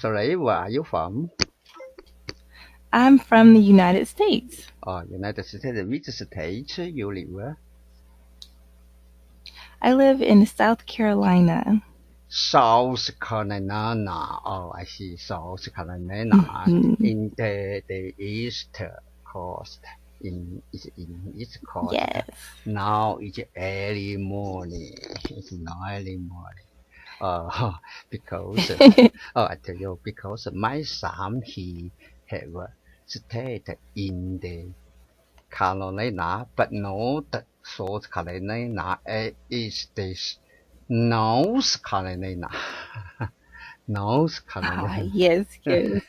Sorry, where are you from? I'm from the United States. Oh, United States. Which state you live? I live in South Carolina. South Carolina. Oh, I see. South Carolina Mhm. in the east coast. In east coast. Yes. Now it's early morning. It's now early morning. Uh, because I tell you, because my son he have stayed in the Carolina, but not South Carolina. It is this North Carolina. North Ah, Carolina. yes, yes.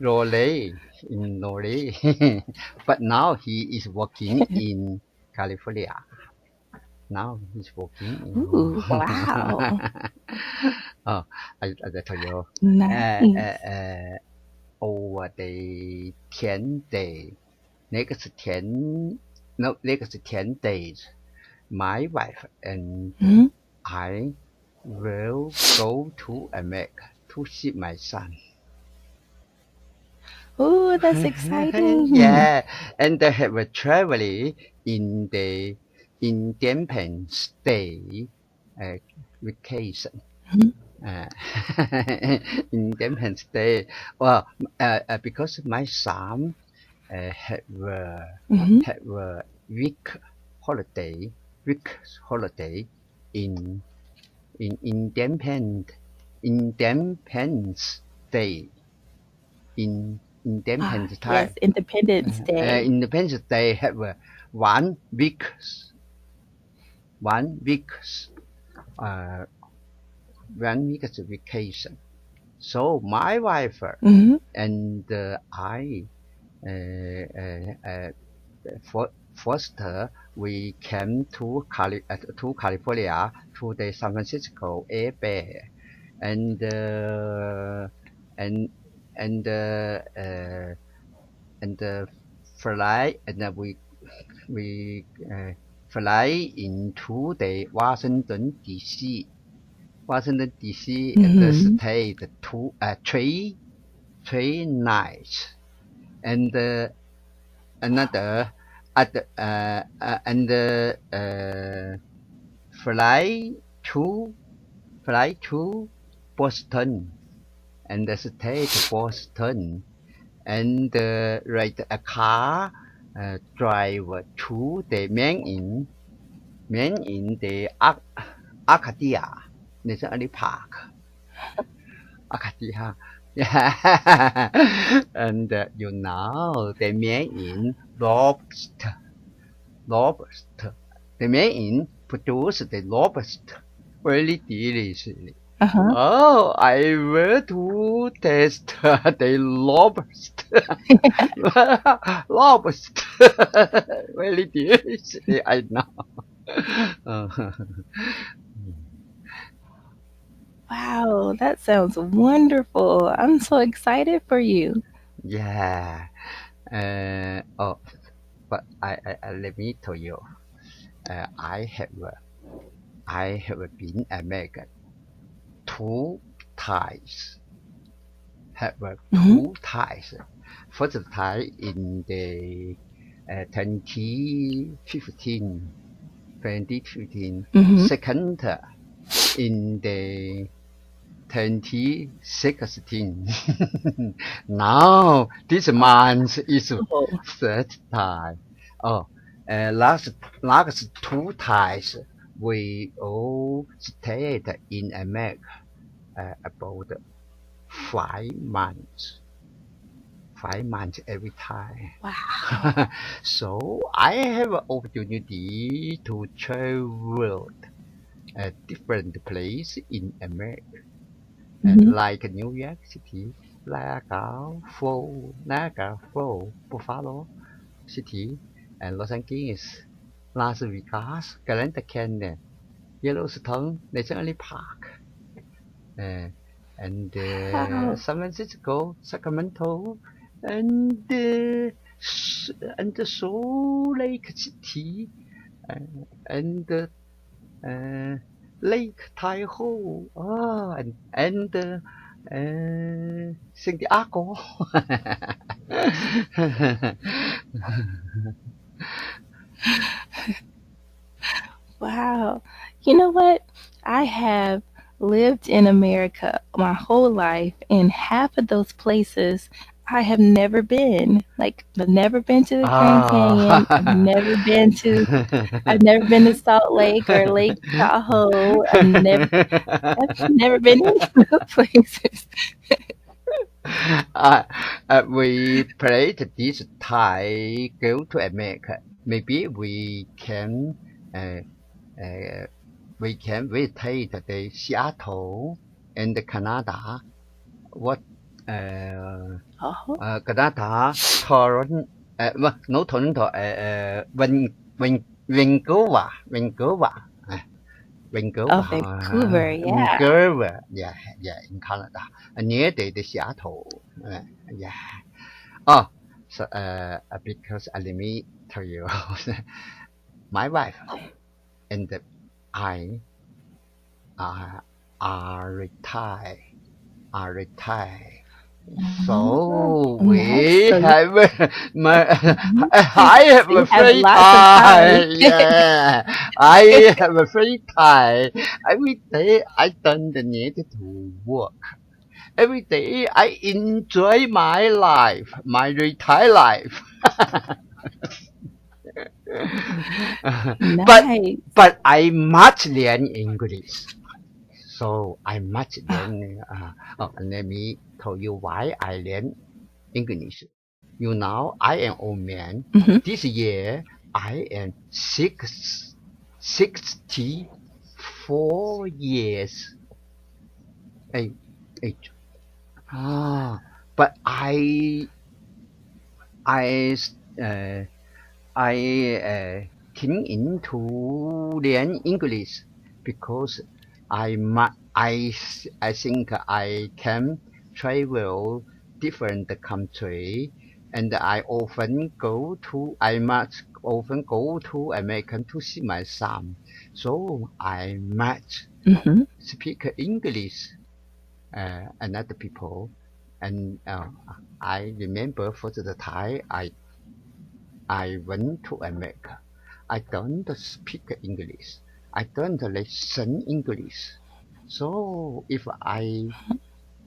Raleigh, in Raleigh. But now he is working in California. Now he's working in. Ooh, wow. Oh, I tell you, uh, uh, Nice. uh, over the 10 day, next 10, no, next 10 days, my wife and Mhm. I will go to America to see my son. Ooh, that's exciting. Yeah, and they have a traveling in the Independence Day uh, vacation. Mhm. Uh, Independence Day. Well, because my son Mhm. have a holiday, week holiday in Independence Day in Ah, Independence yes, time. Independence Day. Independence Day have 1 week, 1 week, uh, 1 week vacation. So my wife Mhm. and I for, first we came to California to the San Francisco Air Bay and and and and fly and we fly into the Washington D.C. Washington D.C. and Mhm. stayed 3 nights and another at and fly to fly to Boston and stay to Boston and ride a car drive to the main in the Arcadia National Park. Arcadia. Yeah. And the main in lobster. The main produce the lobster very deliciously. Uh-huh. Oh, I will to taste the lobster. Lobster. Very deliciously, I know. Uh, Wow, that sounds wonderful. I'm so excited for you. yeah. Oh, but let me tell you, uh, I have uh, I have been American 2 times. Have Mhm. 2 times. First time in the 2015, 2015. Mhm. Second in the 2016. Now this month is Oh. third time. Oh, last 2 times we all stayed in America about 5 months. 5 months every time. Wow. So I have an opportunity to travel a different place in America, Mhm. like New York City, Niagara Falls, Buffalo City, and Los Angeles, Las Vegas, Grand Canyon, Yellowstone National Park, uh, and Wow. San Francisco, Sacramento, and uh, and Salt Lake City, uh, and Lake Tahoe, and sing the alcohol. Wow. You know what? I have lived in America my whole life, and half of those places I have never been. Like, I've never been to the Grand Canyon. Ah. I've never been to Salt Lake or Lake Tahoe. I've never been any of those places. uh, we played this Thai go to America. Maybe uh, uh, we can visit the Seattle and Canada. What Oh, Canada, Toronto, well, no Toronto, Vancouver, oh, Vancouver, Vancouver. Yeah. Vancouver, yeah, in Canada, near the Seattle, yeah. Oh, so because let me tell you, my wife and I are retired, are retired. Oh, So nice. we So have mhm. I have So a you have free lots of time. time. Yeah, I have a free time. Every day I don't need to work. Every day I enjoy my life, my retired life. but Nice. I must learn English. So I must Oh, learn. Let me tell you why I learn English. You know, I am old man. mhm, This year I am 64 years age. age. Ah, but I uh, I keen into learn English because I think I can travel different country and I must often go to America to see my son. So I must mhm, speak English another people and I remember for the time I went to America. I don't speak English. I don't listen English. So if I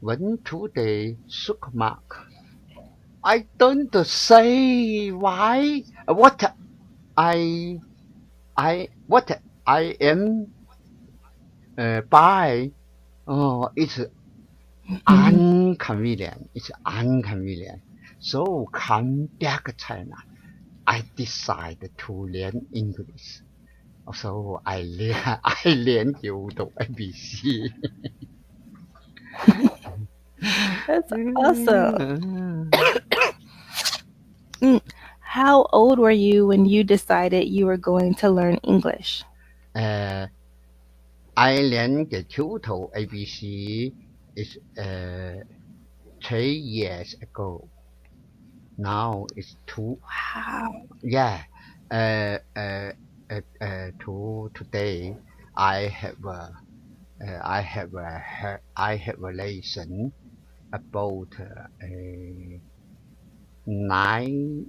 went to the supermarket, I don't say why I what I am buy. Oh, it's mhm. inconvenient. It's inconvenient. So come back to China. I decided to learn English. So I learned the ABC. That's awesome. Mm. How old were you when you decided you were going to learn English? uh, I learned the total ABC is 3 years ago. Now it's two. Wow. Yeah. Uh, uh, to today, I have I have a lesson about nine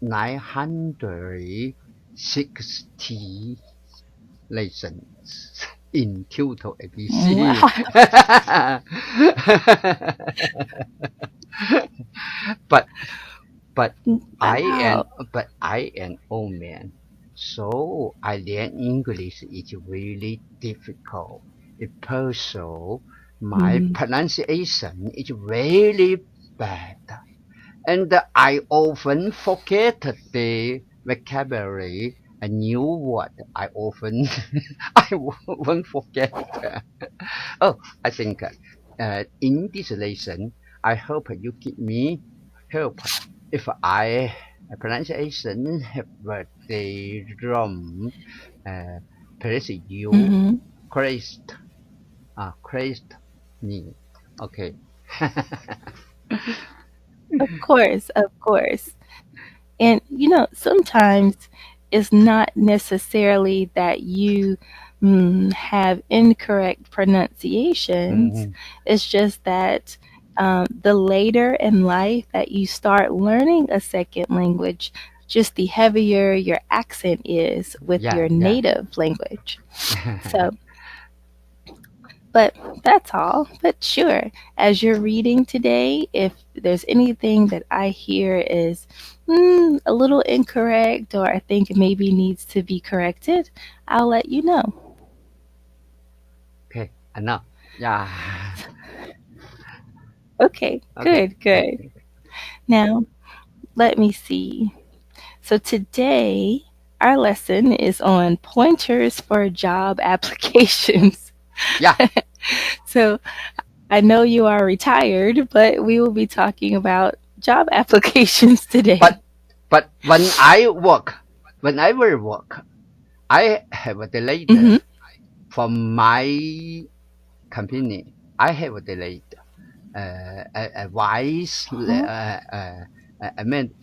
960 lessons in total ABC. Wow. but but Wow. I am old man, so I learn English is really difficult. It also my Mhm. pronunciation is really bad, and I often forget the vocabulary. A new word I often I won't forget. Oh, I think in this lesson, I hope you give me help if I pronunciation have the wrong. Uh, Please you Mhm. Christ, Christ me. Okay. Of course, of course. And sometimes it's not necessarily that you have incorrect pronunciations. Mm-hmm. It's just that the later in life that you start learning a second language, just the heavier your accent is with Yeah, your yeah. native language. So, but that's all. But sure, as you're reading today, if there's anything that I hear is a little incorrect or I think maybe needs to be corrected, I'll let you know. Okay, I know. Yeah. Okay, Okay, good, good. okay. Now, let me see. So today, our lesson is on pointers for job applications. Yeah, So I know you are retired, but we will be talking about job applications today. but when I will work, I have a delayed Hmm. from my company. I have a delayed advice. Oh, I mean,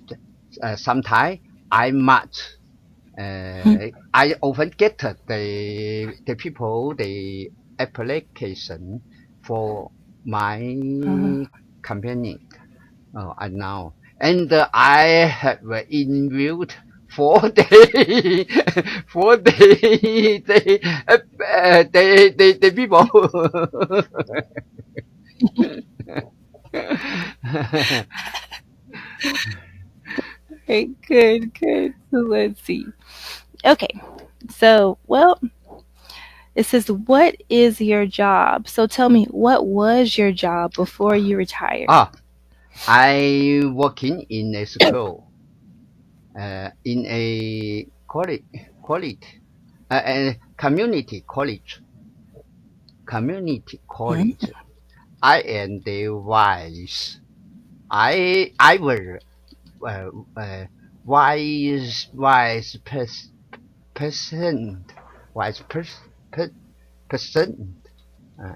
sometimes I must. I often get the people the application for my uh, company. Oh, I know. And I have interviewed for the for the people. okay, good, good. So let's see. Okay, so well, it says, "What is your job?" So tell me, what was your job before you retired? Ah, I working in a school, in a college, community college, community college. I am the vice. I will uh, uh, vice president, vice president. Uh,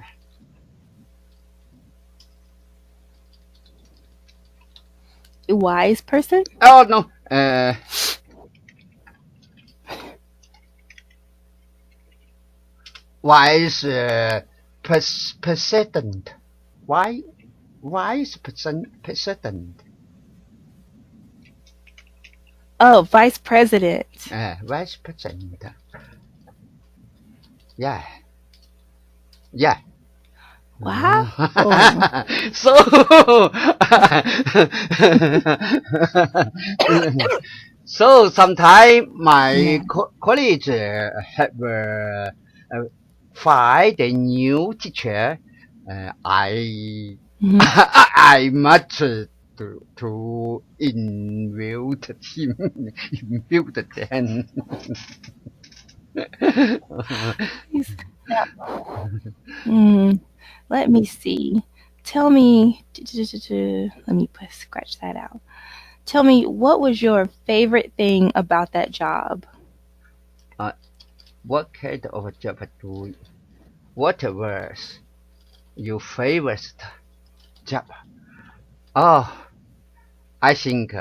Wise person? oh no, vice president. Why vice president? Oh, vice president. Vice president. Yeah, yeah. Wow. So so sometimes my Yeah. college have uh, find a new teacher. I Mhm. I must to invite him, invite them. He's- Now, mm, let me see. Tell me. Let me scratch that out. Tell me, what was your favorite thing about that job? uh, what kind of job do? What was your favorite job? Oh, I think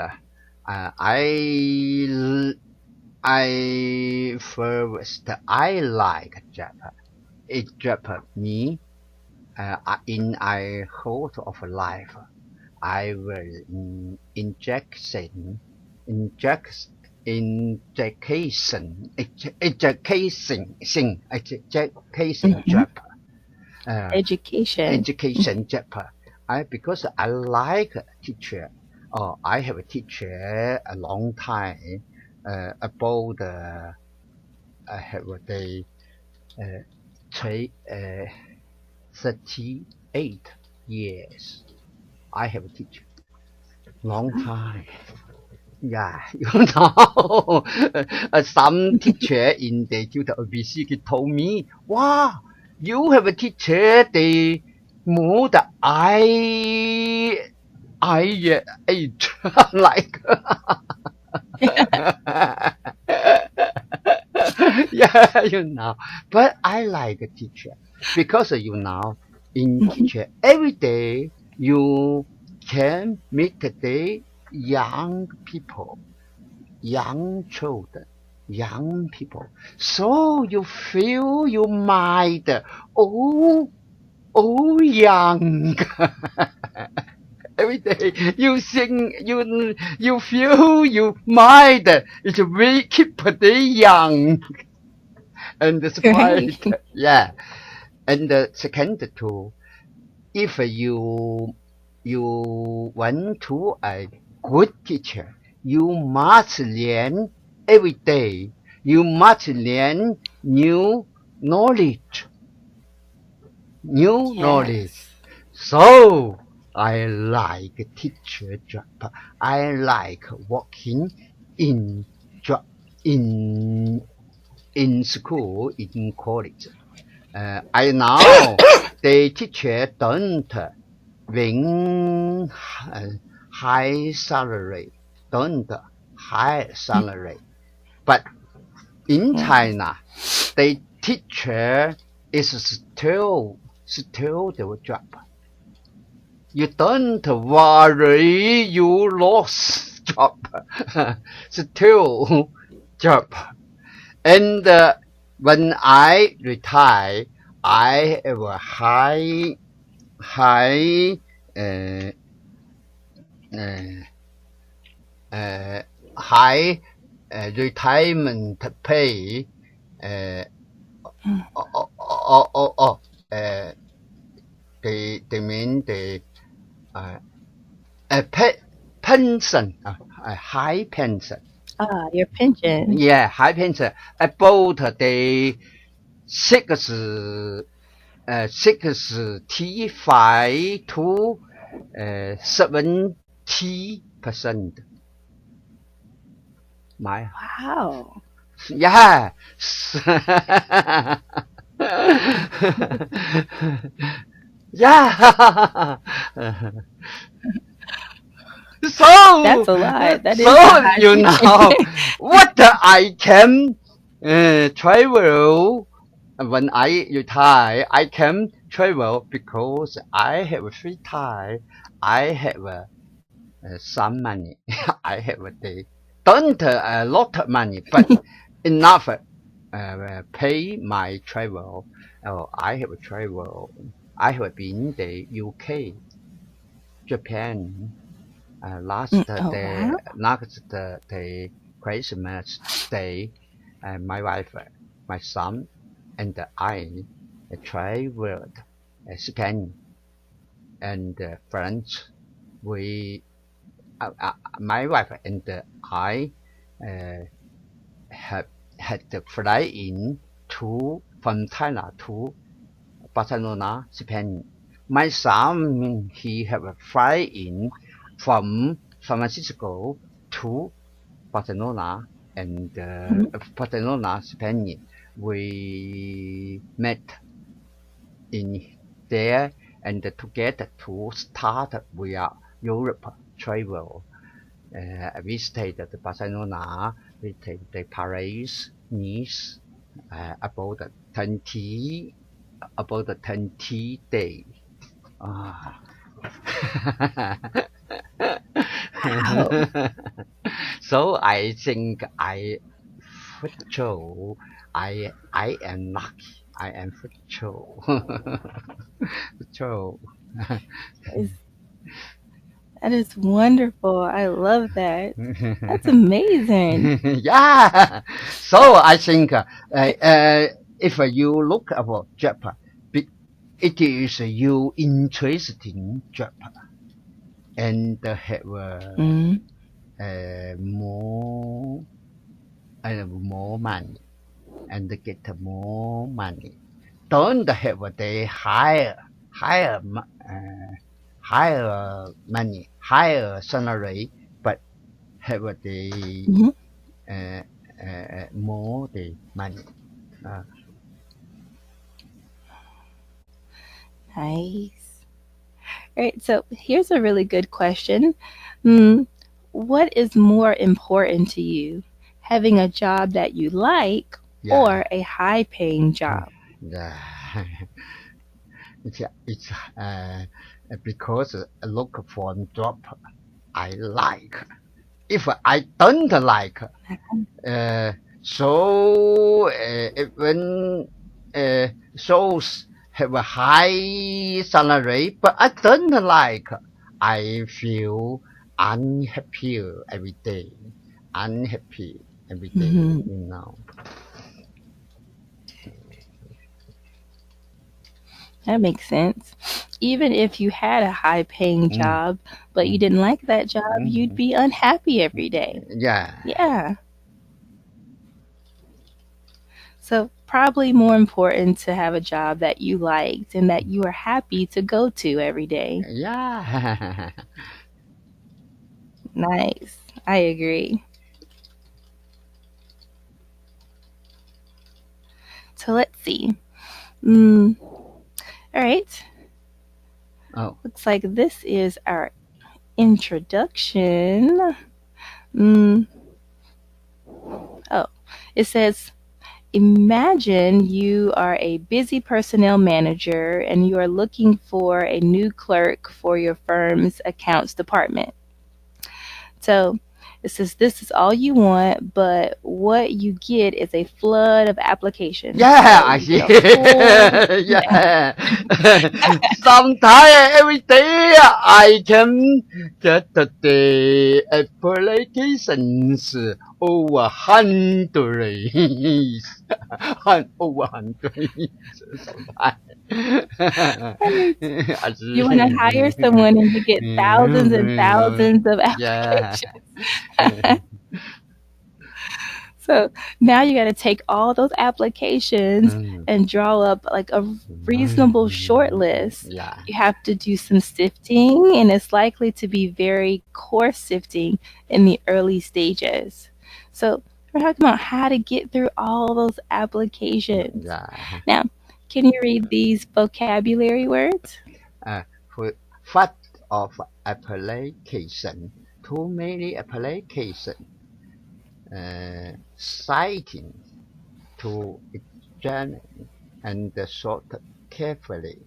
I first I like Japan. It Japan me in a whole of life. I will inject education Hmm. Japan. Uh, Education. education Japan. Because I like teacher. Oh, I have a teacher a long time. About I have the uh, 38 years. I have a teacher long time. Yeah, some teacher in the tutor OBC told me, "Wow, you have a teacher they more than I age like." Yeah, But I like a teacher because in Hmm. teacher every day you can meet the young people, young children. young people. So you feel your mind oh young. Every day you sing, you feel your mind is very keep young. And that's why, Right. yeah. And the second two, if you want to a good teacher, you must learn every day. You must learn new knowledge, new knowledge. Yes. So I like teacher job. I like working in job in school, in college. I now the teacher don't win high salary, don't high salary. But in Yes. China, the teacher is still the job. You don't worry, you lost job, still job. And when I retire, I have a high uh, uh, high retirement pay. Uh, oh, oh, oh, oh, uh, they mean the uh, pension, a high pension. Ah, your pension. Yeah, high pension about the 65 to 70%. My Wow. yeah. Yeah. So That's a lot. That is a so high you know pension. what I can travel when I retire. I can travel because I have free time. I have some money. I have the don't a lot of money, but enough pay my travel. Oh, I have travel. I have been the UK, Japan. Mm, oh, wow. Last the Christmas day, my wife, my son, and I traveled Spain and France. We, my wife and I, uh, have had the fly in to from China to Barcelona, Spain. My son, he have a fly in from San Francisco to Barcelona, and Mhm. Barcelona, Spain. We met in there and together to start our Europe travel. We stayed at Barcelona, we stayed at Paris, Nice, about 20 days. Ah. Wow. So I think Fucho, I am lucky. I am Fucho. Fucho. Is that is wonderful. I love that. That's amazing. Yeah. So I think if you look about Japan, it is you interesting Japan and have Mm, more more money and get more money. Don't have the higher higher money, higher salary, but have the mhm. more the money. Uh, Nice. All right, so here's a really good question. Mm, what is more important to you, having a job that you like yeah, or a high paying job? the, it's because I look for a job I like. If I don't like, So when shows have a high salary, but I don't like. I feel unhappy every day. Unhappy every day, Hmm. you know. That makes sense. Even if you had a high paying Mm, job, but you mm, didn't like that job, you'd mm. be unhappy every day. Yeah, Yeah. So, probably more important to have a job that you liked and that you were happy to go to every day. yeah. Nice. I agree. So, let's see. Mm, all right. Oh, Looks like this is our introduction. Mm, oh, it says, imagine you are a busy personnel manager and you are looking for a new clerk for your firm's accounts department. So it says this is all you want, but what you get is a flood of applications. yeah, So I you see. get a full, yeah, Yeah. Sometimes every day I can get the applications over hundreds. Over hundreds sometimes. right. I You want to hire see. someone and you get thousands and thousands of Yeah. applications. So now you got to take all those applications and draw up like a reasonable short list. Yeah. You have to do some sifting, and it's likely to be very coarse sifting in the early stages. So we're talking about how to get through all those applications. Yeah. Now, can you read these vocabulary words? Uh, for fact of application, too many application, citing to examine and sort carefully,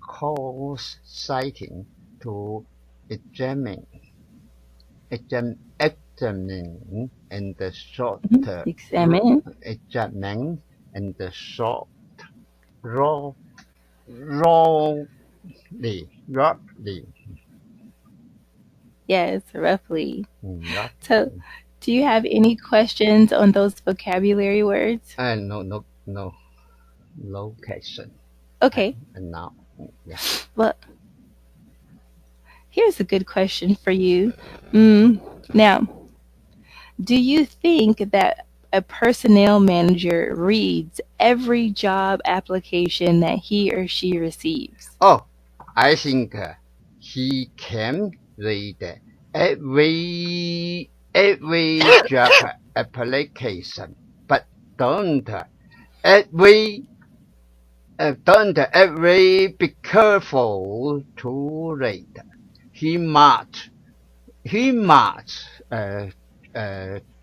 cause citing to examine, examining and sort, Examine. examine and sort, raw, roughly, roughly, Yes, roughly. So, roughly. do you have any questions on those vocabulary words? No, no, no location. Okay, And now, yeah. well, here's a good question for you. Now, do you think that a personnel manager reads every job application that he or she receives? Oh, I think he can read every job application, but every don't every be careful to read. He must he must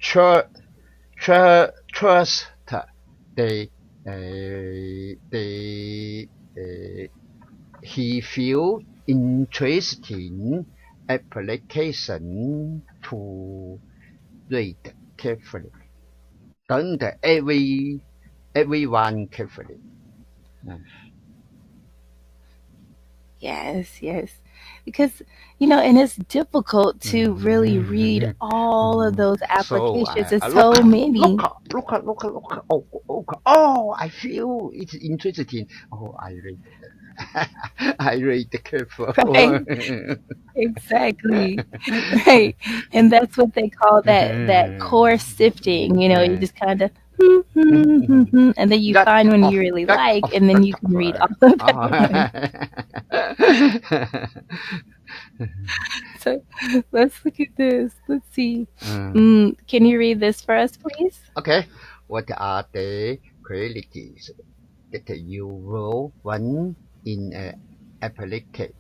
trust the he feel interesting application to read carefully. Don't everyone carefully. Uh, Yes, yes. Because, and it's difficult to really read all of those So applications. There's I so many. look. Oh, I feel it's interesting. Oh, I read. I read careful. Right? Exactly. Right. And that's what they call that core sifting. You just kind of and then you That find one off, you really that like off, and then that you can read all off. of Oh. them. So let's look at this. Let's see. Can you read this for us, please? Okay. What are the qualities that you will want in an applicant?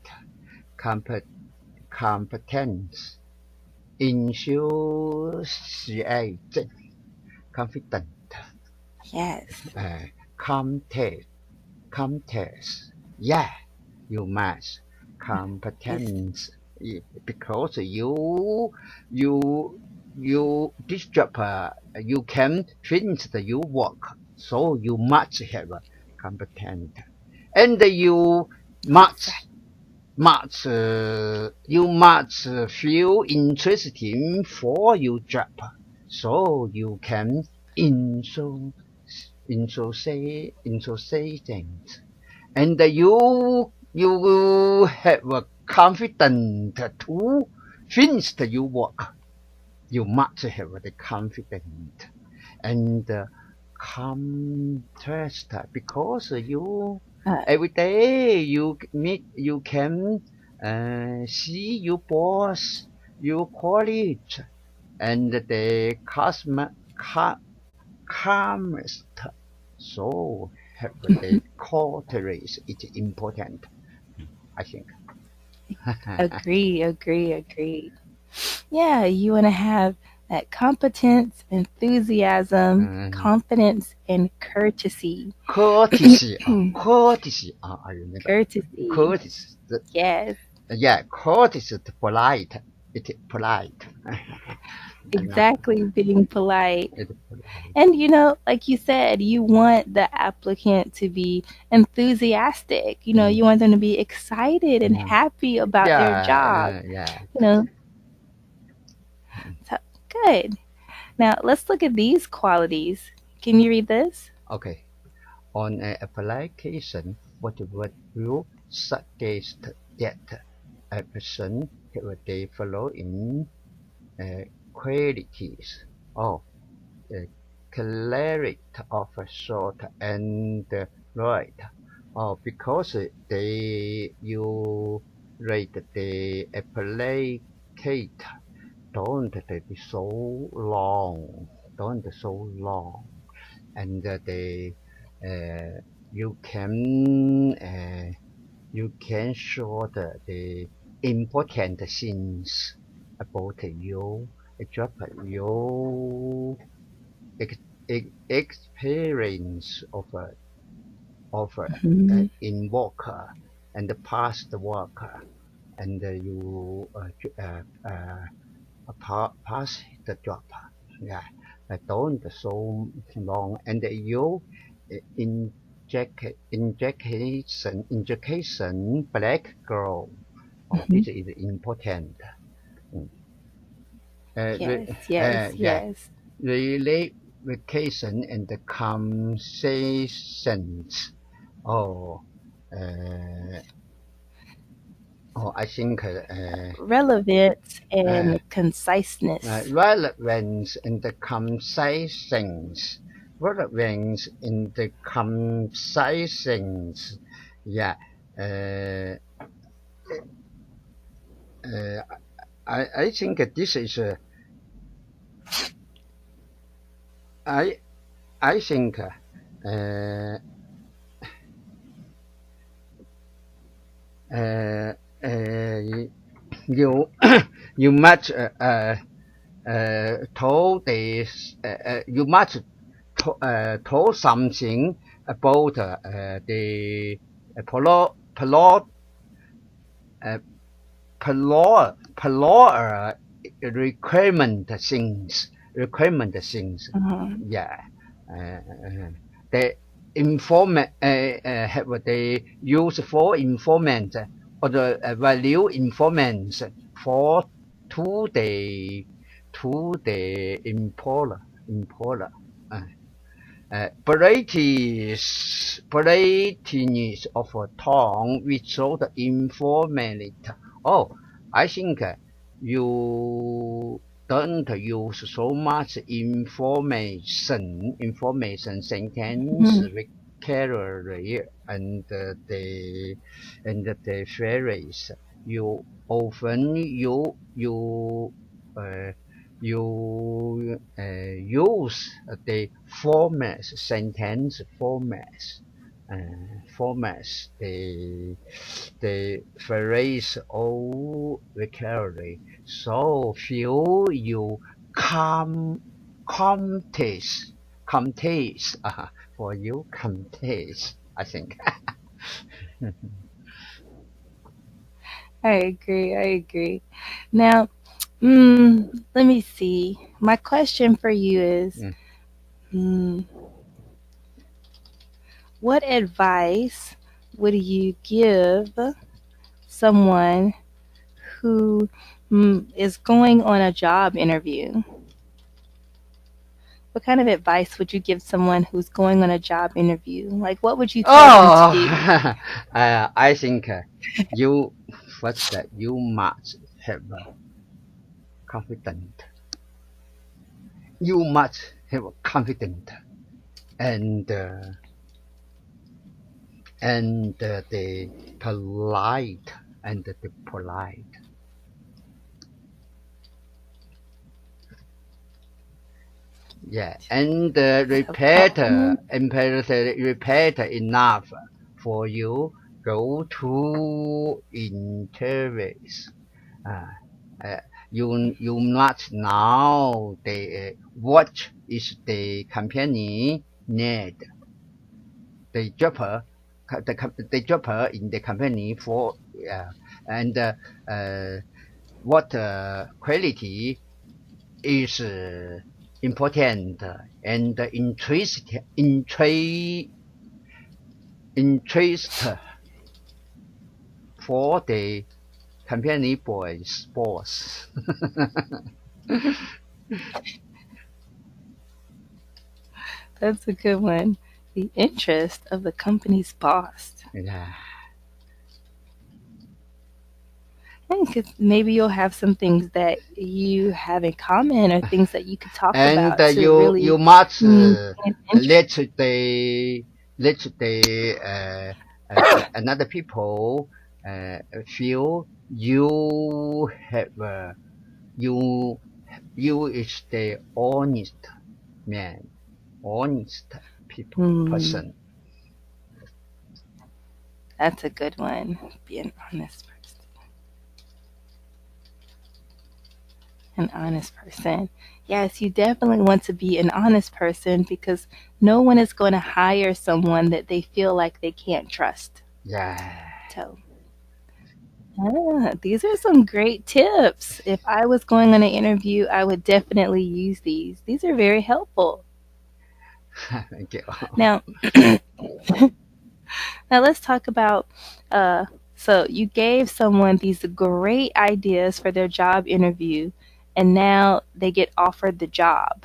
Competence, enthusiasm, confident, Yes. contest, contest. Yeah, you must Yes. competence because you this job you can finish your work, so you must have competent, and you must feel interesting for your job, so you can insult things, and you will have a confidence to finish your work. You must have the confidence and contrast, because you Uh, every day you can see your boss, your colleagues, and the calmest. So have the quarters is important, I think. agree, agree, agree. Yeah, you want to have that competence, enthusiasm, Mm, confidence, and courtesy. courtesy, courtesy. I remember Courtesy. courtesy. Yes, Yeah, courtesy is polite. It is polite. I know. exactly, being polite. It is polite. And like you said, you want the applicant to be enthusiastic. Mm. You want them to be excited and Mm. happy about their job. Yeah. You know, so good. Now let's look at these qualities. Can you read this? Okay. On an application, what would you suggest that a person have the following qualities? Oh, the clarity of a thought and right. Oh, because you rate the applicate, don't be so long, don't so long, and uh, you can uh, you can show the important things about your job, your ex, experience Mhm. in work and the past work, and you pass the job. Yeah, don't so long, and you injection background. Oh, Mhm. this is important. Mm. Yes, yes, Yeah, yes. vacation and the conversations. Oh, uh, I think Relevance uh, and conciseness. relevance in the conversations. Relevance in the conversations. Yeah. Uh, uh, I think this is I I think uh, you you must told this you must told something about the polo uh, requirement things, Mhm. yeah. The informant have the use for informant or the value informants for to the employer uh, brightness of a tongue without informant. Oh, I think you don't use so much information sentence Mhm. vocabulary and the phrase. You often uh, use the sentence formats, the phrase all vocabulary. So feel you come contest for you contest, I think. I agree. I agree. Now, Let me see. My question for you is, Mm. mm, what advice would you give someone who is going on a job interview? What kind of advice would you give someone who's going on a job interview? Like, what would you tell them to Oh, do? I think you first you must have confidence. You must have confidence and the polite and the polite. Yeah, and repeat, Okay. repeat enough for you go to interviews. Uh, uh, you must know the what is the company need the job the job in the company for and what quality is important and interest for the company boss. That's a good one. The interest of the company's boss. Yeah. I think maybe you'll have some things that you have in common or things that you could talk And about to you really must gain interest. let the another people feel you have you you is the honest man, honest people Hmm, person. that's a good one. Be an honest person. An honest person. Yes, you definitely want to be an honest person because no one is going to hire someone that they feel like they can't trust. Yeah. So, these are some great tips. If I was going on an interview, I would definitely use these. These are very helpful. Thank you. Now, now let's talk about. Uh, so you gave someone these great ideas for their job interview, and now they get offered the job.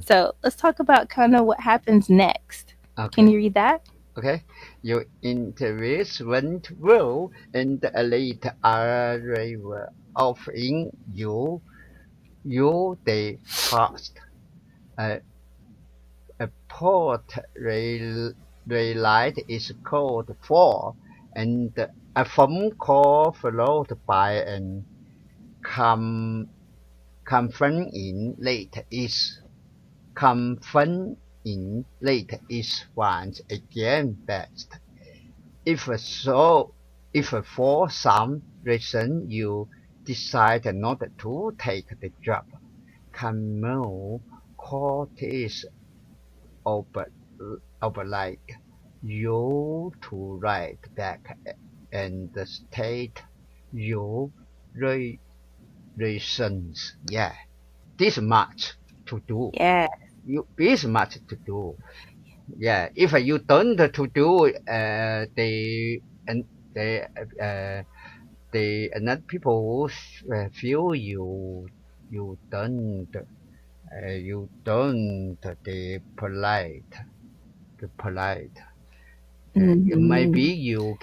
So let's talk about kind of what happens next. Can Okay. you read that? Okay. Your interviews went well and late arrival offering you the task. A, a port relight is called for, and a phone call followed by an com confirming late is confirming late is once again best. If so, if for some reason you decide not to take the job, Camille Cortez over, oblige you to write back and state your reasons. Yeah, this much to do. Yeah. This much to do. Yeah, if you don't to do and the the another people feel you don't the polite maybe Hmm.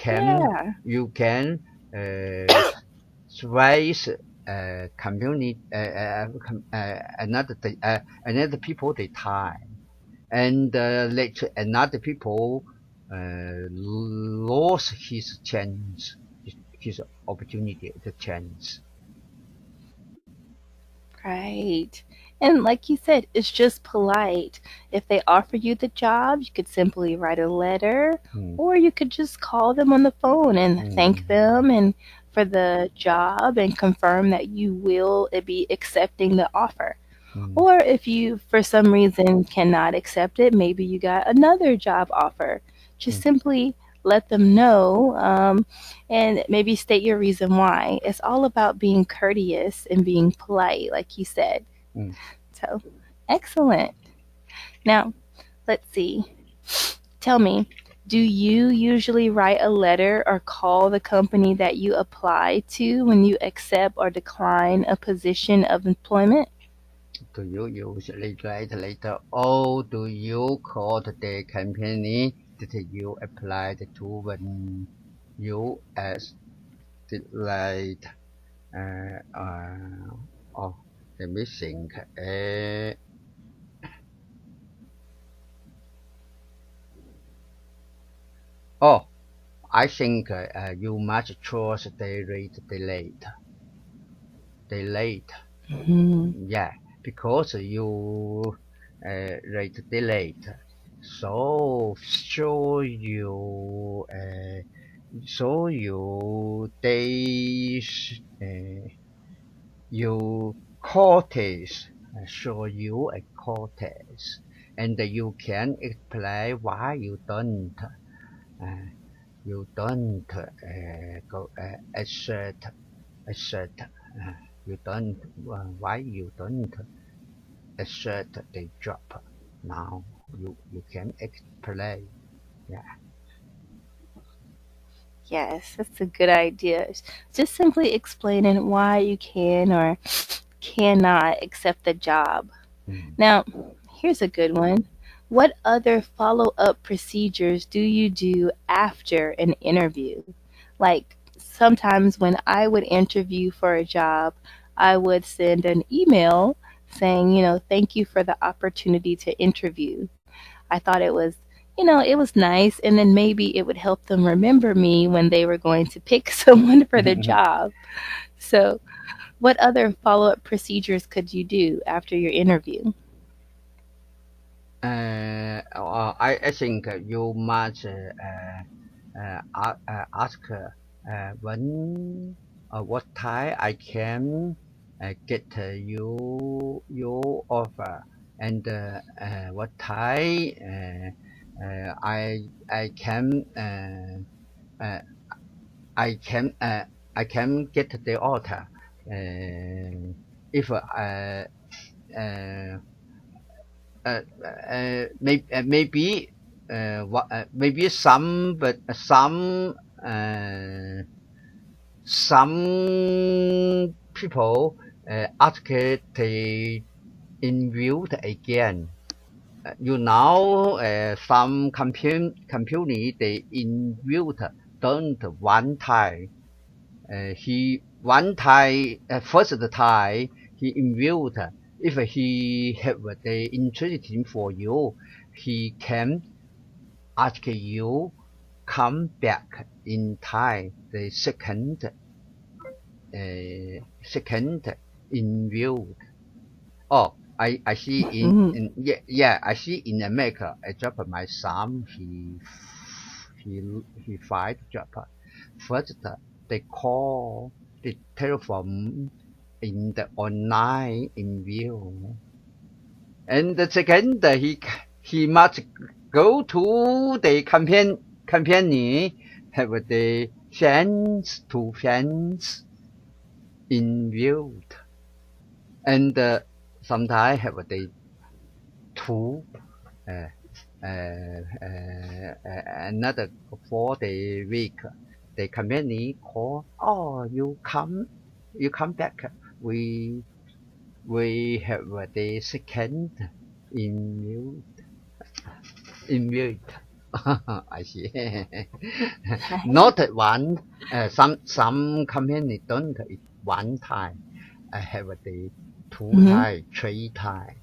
Yeah. you can raise community another people the time and let another people lose his chance, his opportunity, the chance. Right. And like you said, it's just polite. If they offer you the job, you could simply write a letter Hmm. or you could just call them on the phone and thank Hmm. them and for the job and confirm that you will be accepting the offer. Hmm. Or if you for some reason cannot accept it, maybe you got another job offer. Hmm. Just simply let them know, and maybe state your reason why. It's all about being courteous and being polite, like you said. Mm. So, excellent. Now, let's see. Tell me, do you usually write a letter or call the company that you apply to when you accept or decline a position of employment? Do you usually write later, or do you call the company that you applied to when you as delayed? Oh, let me think. Oh, I think you must choose the rate delayed. Delayed. Hmm. Yeah, because you rate delayed. So days you quotas show you a quotas, and you can explain why uh, you don't go assert you don't why you don't assert the job now. You can explain. Yeah. Yes, that's a good idea. Just simply explaining why you can or cannot accept the job. Mm. Now, here's a good one. What other follow up procedures do you do after an interview? Like sometimes when I would interview for a job, I would send an email saying, thank you for the opportunity to interview. I thought it was nice, and then maybe it would help them remember me when they were going to pick someone for the job. So, what other follow up procedures could you do after your interview? I think you must ask when what time I can get you offer, and what time I can I can I can get the order. If maybe maybe some people ask the interview again. Some company they interview don't one time. He one time first time he interviewed. If he have the interest for you, he can ask you come back in time. The second interview. Oh, I see Mm. yeah I see in America a job my son he he find job first they call the telephone in the online interview, and the second he must go to the company have the fence to fence interviewed, and sometimes have the two uh, another for the week. The company call, oh you come back. We we have the second in mute. I see. Not at one. Some company don't it one time. I have the two Hmm. time, three time.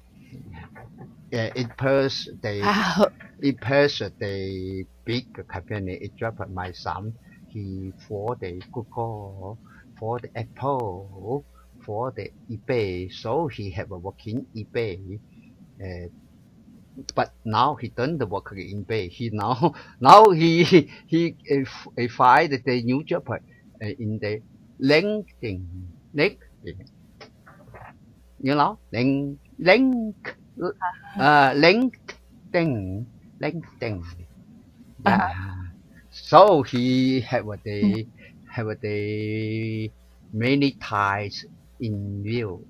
It purse the Wow. it purse the big company. It dropped my son. He for the Google, for the Apple, for the eBay. So he have a working eBay. Uh, but now he don't work in eBay. He now now he find the new job in the LinkedIn. LinkedIn, LinkedIn, LinkedIn. Uh-huh. Yeah. So he have the many ties in view.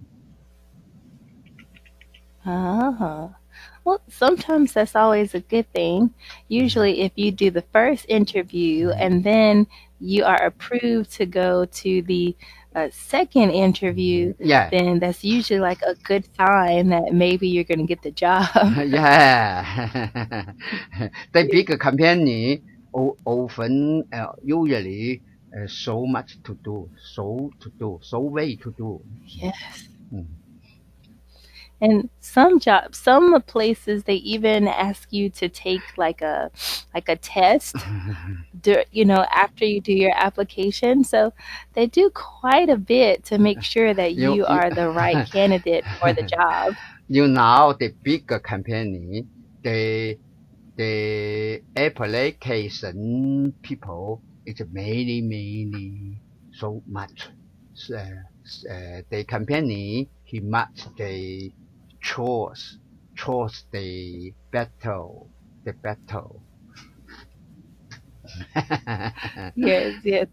Ah. Well, sometimes that's always a good thing. Usually, if you do the first interview and then you are approved to go to the second interview, Yeah, then that's usually like a good sign that maybe you're going to get the job. yeah. The big company often usually so much to do, so way to do. Yes. Mm. And some jobs, some places, they even ask you to take like a test, after you do your application. So they do quite a bit to make sure that you you you are the right candidate for the job. you know the big company the application people is many so much. The company he must they choose the battle. Yes, yes.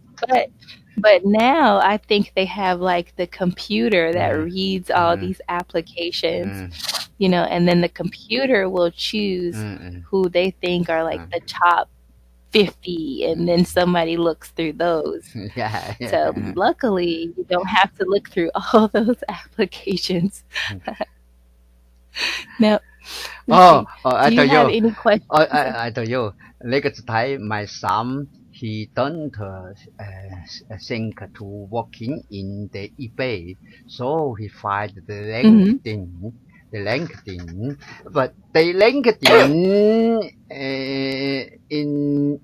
But now I think they have like the computer that Mm, reads all mm, these applications, mm, and then the computer will choose mm, who they think are like mm, the top 50, and then mm. somebody looks through those. Yeah, So yeah. luckily, you don't have to look through all those applications. Now, let's Oh, see. I Do you tell have you, any questions? I tell you, next time my son he don't think to working in the eBay, so he find Hmm. the LinkedIn, but the LinkedIn in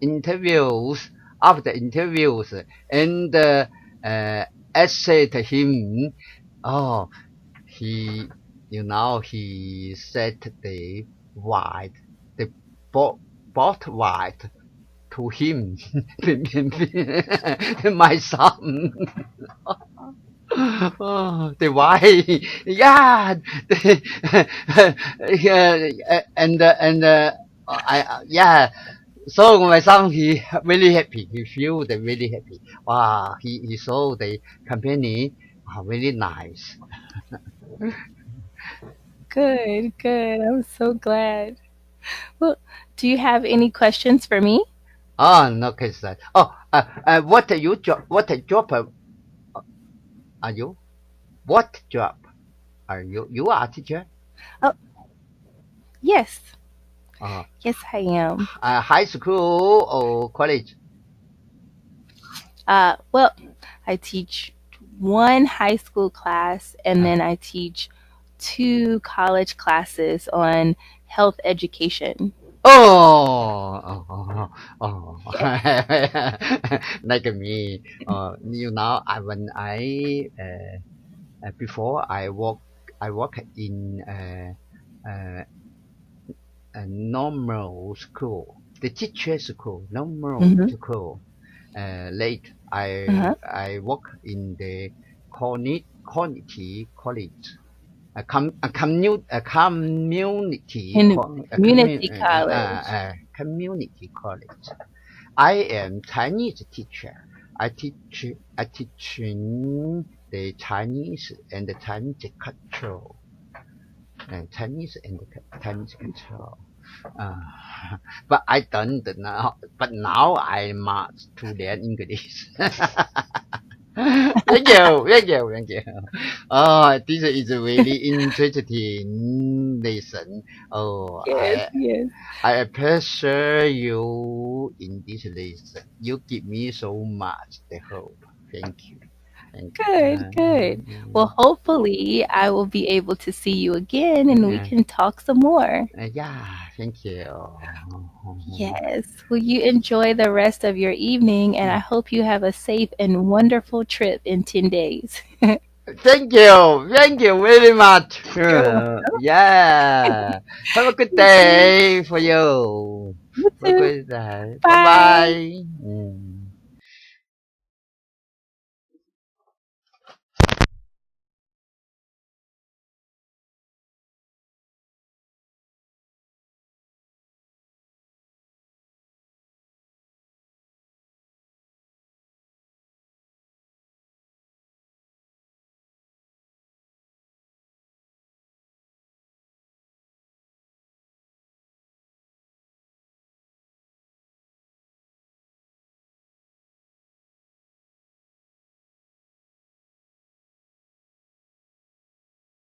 interviews after interviews and I said to him, oh he he set the white the bought white to him my son. Oh, the white, yeah, yeah, and yeah. So my son he really happy. He feel the really happy. Wow, he saw the company really nice. Good, good. I'm so glad. Well, do you have any questions for me? Oh, no case that. Oh, what job are you? What job are you? You are a teacher? Oh, yes. Uh, Yes, I am. high school or college? Well, I teach one high school class and Uh, then I teach two college classes on health education. oh, oh, oh, Yes. like me. When before I work in uh, a normal school, the teacher school, normal Mm-hmm. school. Late, I Uh-huh. I work in the community college, In community college. community college. I am Chinese teacher. I teaching the Chinese and the Chinese culture, and Chinese and the Chinese culture. Uh, but I don't know. But now I must to learn English. Thank you. Oh, this is a really interesting lesson. Oh, Yes, yes. I appreciate you in this lesson. You give me so much the hope. Thank you. Thank you. Good, good. Well, hopefully I will be able to see you again and we uh, can talk some more. yeah, thank you. Yes. Well, you enjoy the rest of your evening, and I hope you have a safe and wonderful trip in 10 days. Thank you very much. You're welcome. Yeah. Have a good You too. day for you. You Have a too. good day. Bye Bye. bye.